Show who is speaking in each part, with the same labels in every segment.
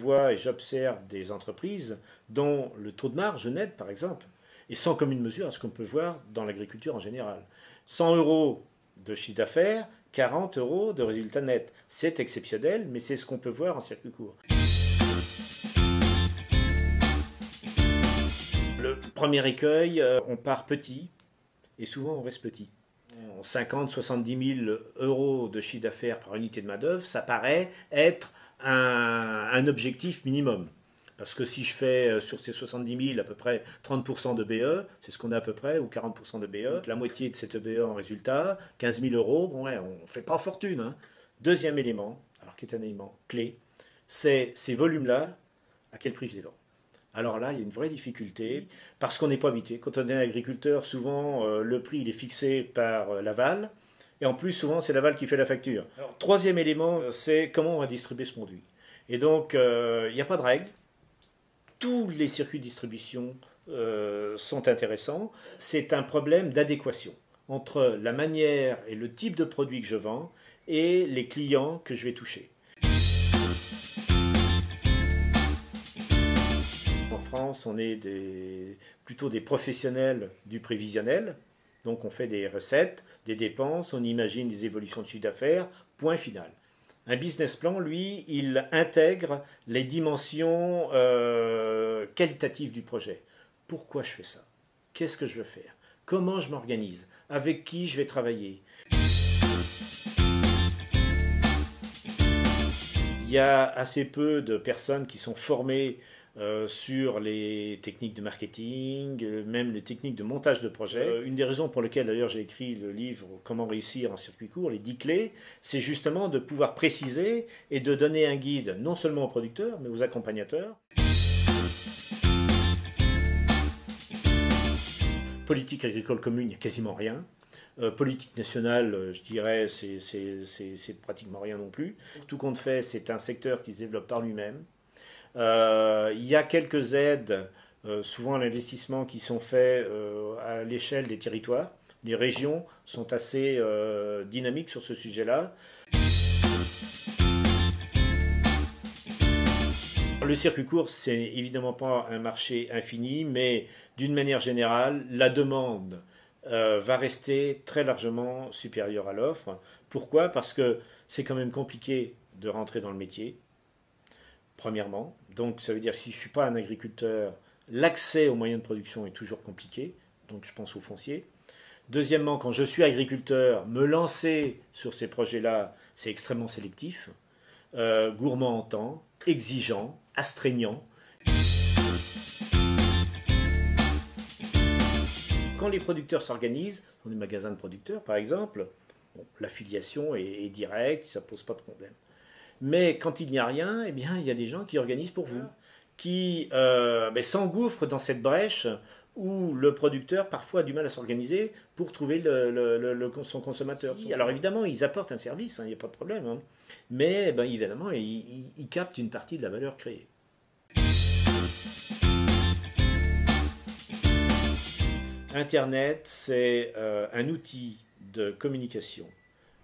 Speaker 1: vois et j'observe des entreprises dont le taux de marge net, par exemple, est sans commune mesure à ce qu'on peut voir dans l'agriculture en général. 100 euros de chiffre d'affaires, 40 euros de résultat net. C'est exceptionnel, mais c'est ce qu'on peut voir en circuit court. Le premier écueil, on part petit et souvent on reste petit. 50, 70 000 euros de chiffre d'affaires par unité de main-d'œuvre, ça paraît être un objectif minimum. Parce que si je fais sur ces 70 000 à peu près 30% de BE, c'est ce qu'on a à peu près, ou 40% de BE, la moitié de cette BE en résultat, 15 000 euros, bon ouais, on ne fait pas fortune. Hein. Deuxième élément, alors qui est un élément clé, c'est ces volumes-là, à quel prix je les vends. Alors là, il y a une vraie difficulté, parce qu'on n'est pas habitué. Quand on est agriculteur, souvent, le prix il est fixé par l'aval, et en plus, souvent, c'est l'aval qui fait la facture. Alors, troisième élément, c'est comment on va distribuer ce produit. Et donc, il n'y a pas de règle. Tous les circuits de distribution sont intéressants. C'est un problème d'adéquation entre la manière et le type de produit que je vends et les clients que je vais toucher. En France, on est plutôt des professionnels du prévisionnel. Donc on fait des recettes, des dépenses, on imagine des évolutions de chiffre d'affaires, point final. Un business plan, lui, il intègre les dimensions qualitatives du projet. Pourquoi je fais ça? Qu'est-ce que je veux faire? Comment je m'organise? Avec qui je vais travailler? Il y a assez peu de personnes qui sont formées sur les techniques de marketing, même les techniques de montage de projet. Une des raisons pour lesquelles d'ailleurs j'ai écrit le livre « Comment réussir en circuit court », les 10 clés, c'est justement de pouvoir préciser et de donner un guide non seulement aux producteurs, mais aux accompagnateurs. Politique agricole commune, il n'y a quasiment rien. Politique nationale, je dirais, c'est pratiquement rien non plus. Tout compte fait, c'est un secteur qui se développe par lui-même. Il y a quelques aides, souvent à l'investissement, qui sont faits à l'échelle des territoires. Les régions sont assez dynamiques sur ce sujet-là. Le circuit court, c'est évidemment pas un marché infini, mais d'une manière générale, la demande va rester très largement supérieure à l'offre. Pourquoi? Parce que c'est quand même compliqué de rentrer dans le métier. Premièrement, donc ça veut dire que si je ne suis pas un agriculteur, l'accès aux moyens de production est toujours compliqué, donc je pense au foncier. Deuxièmement, quand je suis agriculteur, me lancer sur ces projets-là, c'est extrêmement sélectif, gourmand en temps, exigeant, astreignant. Quand les producteurs s'organisent, dans des magasins de producteurs par exemple, bon, l'affiliation est directe, ça ne pose pas de problème. Mais quand il n'y a rien, eh bien, il y a des gens qui organisent pour vous, qui s'engouffrent dans cette brèche où le producteur parfois a du mal à s'organiser pour trouver son consommateur. Alors évidemment, ils apportent un service, il n'y a pas de problème, hein. Mais évidemment, ils captent une partie de la valeur créée. Internet, c'est un outil de communication,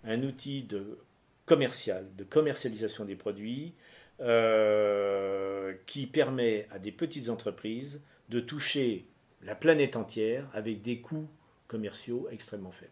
Speaker 1: un outil de commercialisation des produits qui permet à des petites entreprises de toucher la planète entière avec des coûts commerciaux extrêmement faibles.